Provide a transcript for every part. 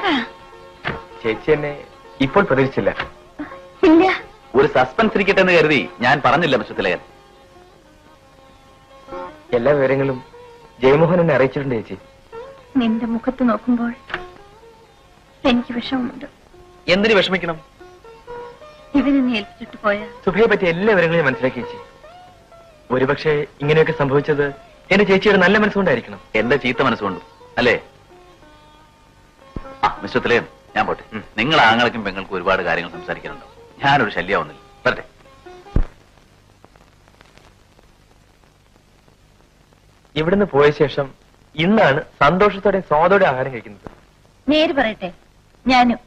തിലക ചേച്ചി എന്നെ ഇപ്പോൾ പ്രതീക്ഷിച്ചില്ല. ഇല്ല. ഒരു സസ്പെൻസ് ഇരിക്കട്ടെ എന്ന് കരുതി ഞാൻ പറഞ്ഞില്ല മിസ്റ്റർ തിലകൻ. എല്ലാ വിവരങ്ങളും ജയമോഹൻ എന്നെ അറിയിച്ചിട്ടുണ്ട് ചേച്ചി. നിന്റെ മുഖത്ത് നോക്കുമ്പോൾ എനിക്ക് വിഷമമുണ്ട്. എന്തിനു വിഷമിക്കണം? ഇവനെ നീ ഏൽപ്പിച്ചിട്ട് പോയാ സുഭയെ പറ്റി എല്ലാ വിവരങ്ങളും മനസ്സിലാക്കി ചേച്ചി. ഒരുപക്ഷെ ഇങ്ങനെയൊക്കെ സംഭവിച്ചത് എന്റെ ചേച്ചിയുടെ നല്ല മനസ്സുകൊണ്ടായിരിക്കണം. എന്റെ ചീത്ത മനസ്സുകൊണ്ടും അല്ലേ? ആ മിസ്റ്റർ തിലകൻ, ഞാൻ പോട്ടെ. നിങ്ങൾ ആങ്ങൾക്കും പെങ്ങൾക്കും ഒരുപാട് കാര്യങ്ങൾ സംസാരിക്കാനുണ്ടോ? ഞാനൊരു ശല്യമാവുന്നില്ല. വരട്ടെ. ഇവിടുന്ന് പോയ ശേഷം ഇന്നാണ് സന്തോഷത്തോടെ സ്വാദോടെ ആഹാരം കഴിക്കുന്നത്. നേര് പറയട്ടെ, ഞാനും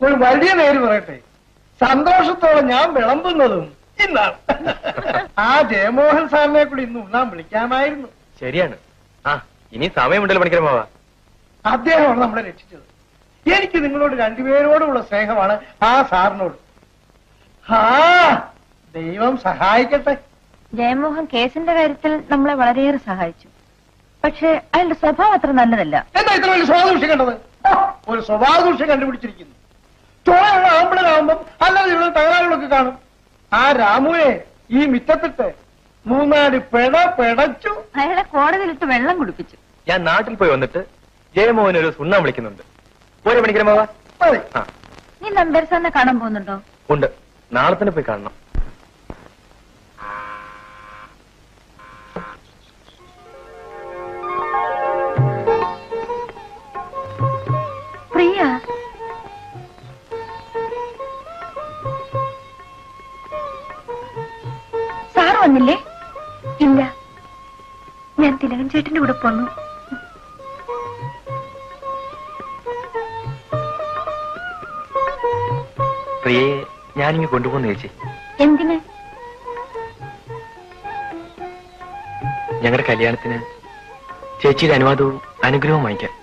ഒരു വലിയ നേര് പറയട്ടെ, സന്തോഷത്തോടെ ഞാൻ വിളമ്പുന്നതും ഇന്നാണ്. ആ ജയമോഹൻ സാറിനെ കൂടി ഇന്ന് ഉണ്ണാൻ വിളിക്കാമായിരുന്നു. ശരിയാണ്. ആ ഇനി സമയമുണ്ടല്ലോ പണിക്കരമാവാ. അദ്ദേഹമാണ് നമ്മളെ രക്ഷിച്ചത്. എനിക്ക് നിങ്ങളോട് രണ്ടുപേരോടുമുള്ള സ്നേഹമാണ് ആ സാറിനോട്. ആ ദൈവം സഹായിക്കട്ടെ. ജയമോഹൻ കേസിന്റെ കാര്യത്തിൽ നമ്മളെ വളരെയേറെ സഹായിച്ചു. പക്ഷെ അയാളുടെ സ്വഭാവം അത്ര നല്ലതല്ല. എന്താ ഇത്ര വലിയ സ്വഭാവദൂഷ്യം കണ്ടത്? ഒരു സ്വഭാവദൂഷ്യം കണ്ടുപിടിച്ചിരിക്കുന്നു. ചോരയുള്ള ആമ്പിളാകുമ്പം അല്ലാതെ ഇവിടെ തകരാറുകളൊക്കെ കാണും. ആ രാമുവെ ഈ മിറ്റത്തിട്ട് 3-4 പെടച്ചു. അയാളെ കോടതിയിലിട്ട് വെള്ളം കുടിപ്പിച്ചു. ഞാൻ നാട്ടിൽ പോയി വന്നിട്ട് ജയമോഹൻ ഒരു സുണ്ണാൻ വിളിക്കുന്നുണ്ട്. പോരെ പണിക്കരമാവാ? നീ നമ്പർ സാറിനെ കാണാൻ പോകുന്നുണ്ടോ? ഉണ്ട്, നാളെ തന്നെ പോയി കാണണം. പ്രിയ, സാറ് വന്നില്ലേ? ഇല്ല, ഞാൻ തിലകൻ ചേട്ടന്റെ കൂടെ പോന്നു. പ്രിയയെ ഞാനിങ്ങ് കൊണ്ടുപോകുന്ന ചേച്ചി. എന്തിന്? ഞങ്ങളുടെ കല്യാണത്തിന് ചേച്ചിയുടെ അനുവാദവും അനുഗ്രഹവും വാങ്ങിക്കാൻ.